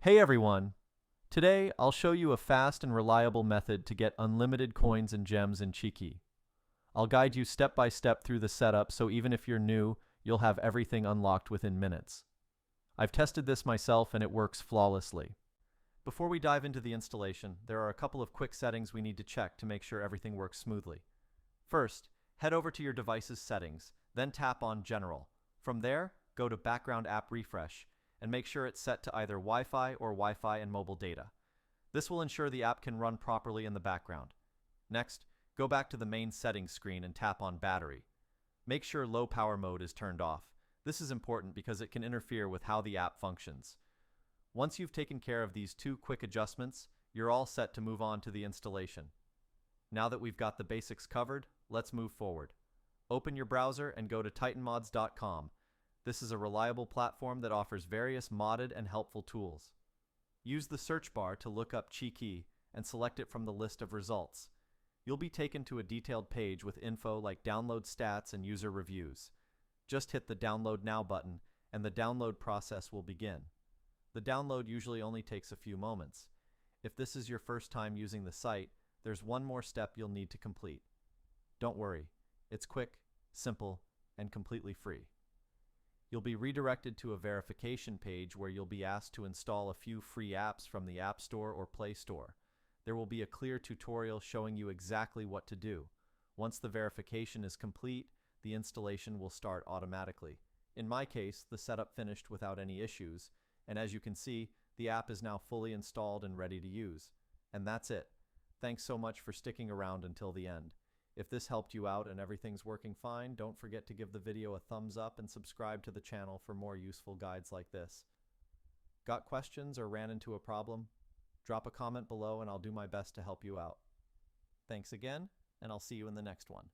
Hey everyone! Today I'll show you a fast and reliable method to get unlimited coins and gems in Chikii. I'll guide you step by step through the setup so even if you're new, you'll have everything unlocked within minutes. I've tested this myself and it works flawlessly. Before we dive into the installation, there are a couple of quick settings we need to check to make sure everything works smoothly. First, head over to your device's settings, then tap on General. From there, go to Background App Refresh and make sure it's set to either Wi-Fi or Wi-Fi and mobile data. This will ensure the app can run properly in the background. Next, go back to the main settings screen and tap on Battery. Make sure low power mode is turned off. This is important because it can interfere with how the app functions. Once you've taken care of these two quick adjustments, you're all set to move on to the installation. Now that we've got the basics covered, let's move forward. Open your browser and go to titanmods.com. This is a reliable platform that offers various modded and helpful tools. Use the search bar to look up Chikii and select it from the list of results. You'll be taken to a detailed page with info like download stats and user reviews. Just hit the Download Now button and the download process will begin. The download usually only takes a few moments. If this is your first time using the site, there's one more step you'll need to complete. Don't worry, it's quick, simple, and completely free. You'll be redirected to a verification page where you'll be asked to install a few free apps from the App Store or Play Store. There will be a clear tutorial showing you exactly what to do. Once the verification is complete, the installation will start automatically. In my case, the setup finished without any issues, and as you can see, the app is now fully installed and ready to use. And that's it. Thanks so much for sticking around until the end. If this helped you out and everything's working fine, don't forget to give the video a thumbs up and subscribe to the channel for more useful guides like this. Got questions or ran into a problem? Drop a comment below and I'll do my best to help you out. Thanks again, and I'll see you in the next one.